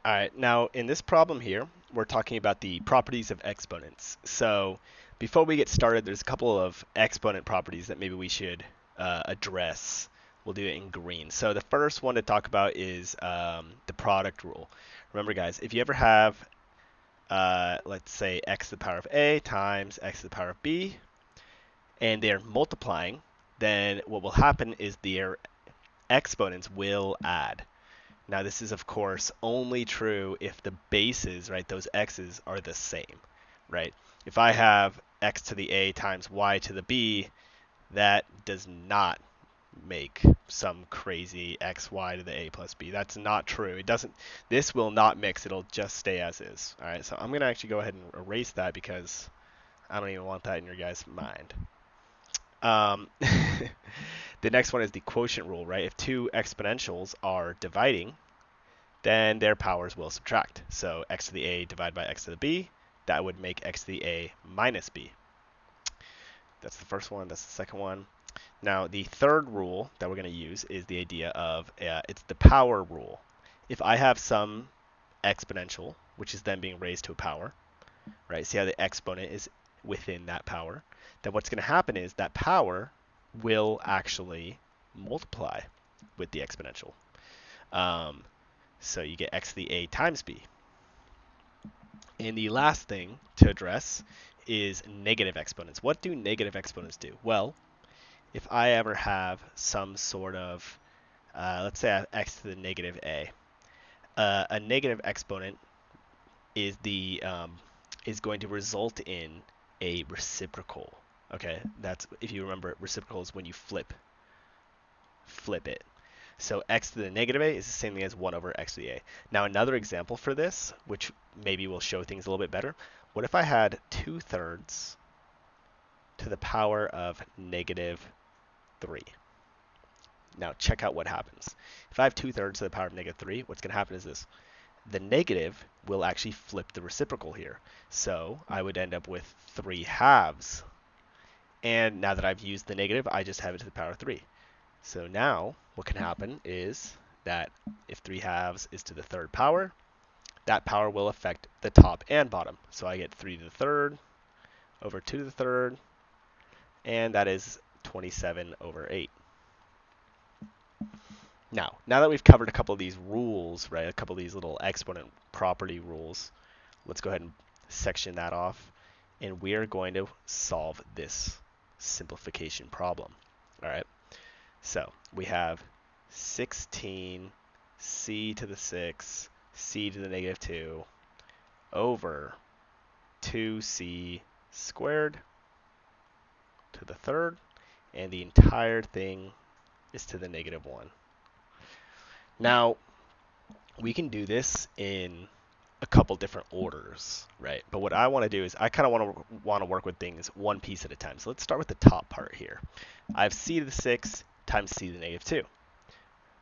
All right, now in this problem here, we're talking about the properties of exponents. So before we get started, there's a couple of exponent properties that maybe we should address. We'll do it in green. So the first one to talk about is the product rule. Remember, guys, if you ever have, let's say, x to the power of a times x to the power of b, and they're multiplying, then what will happen is their exponents will add. Now this is of course only true if the bases, right, those x's are the same, right? If I have x to the a times y to the b, that does not make some crazy xy to the a plus b. That's not true. It doesn't, this will not mix, it'll just stay as is. All right, so I'm gonna actually go ahead and erase that because I don't even want that in your guys' mind. The next one is the quotient rule, right? If two exponentials are dividing, then their powers will subtract. So x to the a divided by x to the b, that would make x to the a minus b. That's the first one. That's the second one. Now, the third rule that we're going to use is the idea of it's the power rule. If I have some exponential, which is then being raised to a power, right? See how the exponent is within that power? Then what's going to happen is that power will actually multiply with the exponential. So you get x to the a times b. And the last thing to address is negative exponents. What do negative exponents do? Well, if I ever have some sort of, let's say I have x to the negative a negative exponent is is going to result in a reciprocal. Okay, that's, if you remember, reciprocal is when you flip it. So x to the negative a is the same thing as 1 over x to the a. Now another example for this, which maybe will show things a little bit better, what if I had 2/3 to the power of negative 3? Now check out what happens. If I have 2/3 to the power of negative 3, what's going to happen is this. The negative will actually flip the reciprocal here. So I would end up with 3/2. And now that I've used the negative, I just have it to the power of 3. So now what can happen is that if 3/2 is to the third power, that power will affect the top and bottom. So I get 3 to the third over 2 to the third, and that is 27 over 8. Now that we've covered a couple of these rules, right, a couple of these little exponent property rules, let's go ahead and section that off, and we're going to solve this simplification problem. All right. So we have 16 c to the 6 c to the negative 2 over 2c squared to the third, and the entire thing is to the negative 1. Now, we can do this in a couple different orders, right? But what I want to do is I kind of want to work with things one piece at a time. So let's start with the top part here. I have c to the 6 times c to the negative 2.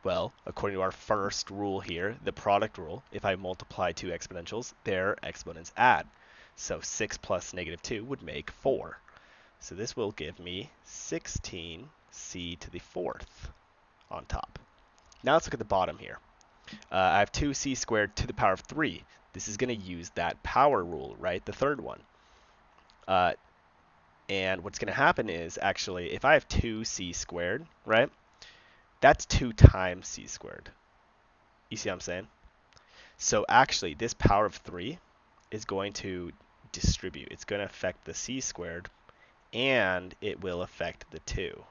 Well, according to our first rule here, the product rule, if I multiply two exponentials, their exponents add. So 6 plus negative 2 would make 4. So this will give me 16c to the fourth on top. Now let's look at the bottom here. I have 2c squared to the power of 3. This is going to use that power rule, right? The third one. And what's going to happen is, actually, if I have 2c squared, right, that's 2 times c squared. You see what I'm saying? So actually, this power of 3 is going to distribute. It's going to affect the c squared, and it will affect the 2.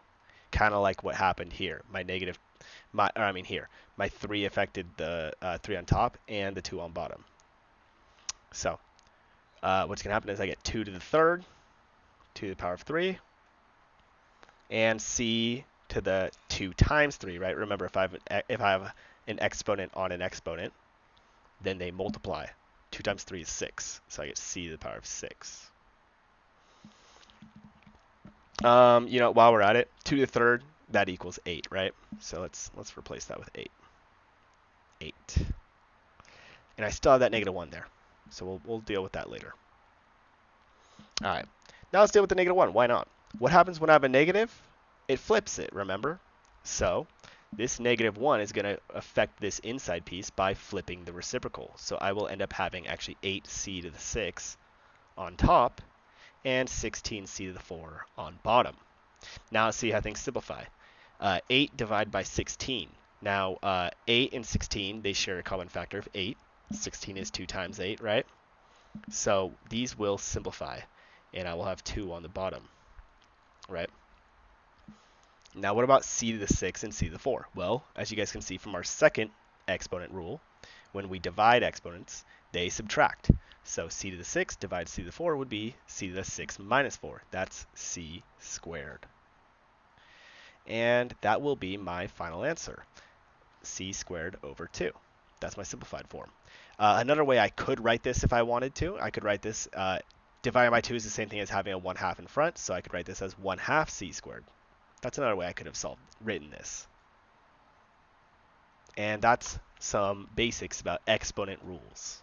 Kind of like what happened here. My 3 affected the 3 on top and the 2 on bottom. So what's going to happen is I get 2 to the third, 2 to the power of 3, and c to the 2 times 3, right? Remember, if I have an exponent on an exponent, then they multiply. 2 times 3 is 6, so I get c to the power of 6. While we're at it, 2 to the third, that equals 8, right? So let's replace that with 8. 8. And I still have that negative 1 there. So we'll deal with that later. All right. Now let's deal with the negative 1. Why not? What happens when I have a negative? It flips it, remember? So this -1 is going to affect this inside piece by flipping the reciprocal. So I will end up having actually 8c to the 6 on top and 16c to the 4 on bottom. Now let's see how things simplify. 8 divided by 16. Now 8 and 16, they share a common factor of 8. 16 is 2 times 8, right? So these will simplify, and I will have 2 on the bottom, right? Now what about c to the 6 and c to the 4? Well, as you guys can see from our second exponent rule, when we divide exponents, they subtract. So c to the 6 divided c to the 4 would be c to the 6 minus 4. That's c squared. And that will be my final answer, c squared over 2. That's my simplified form. Another way I could write this if I wanted to, I could write this, divided by 2 is the same thing as having a 1/2 in front, so I could write this as 1/2 c squared. That's another way I could have written this. And that's some basics about exponent rules.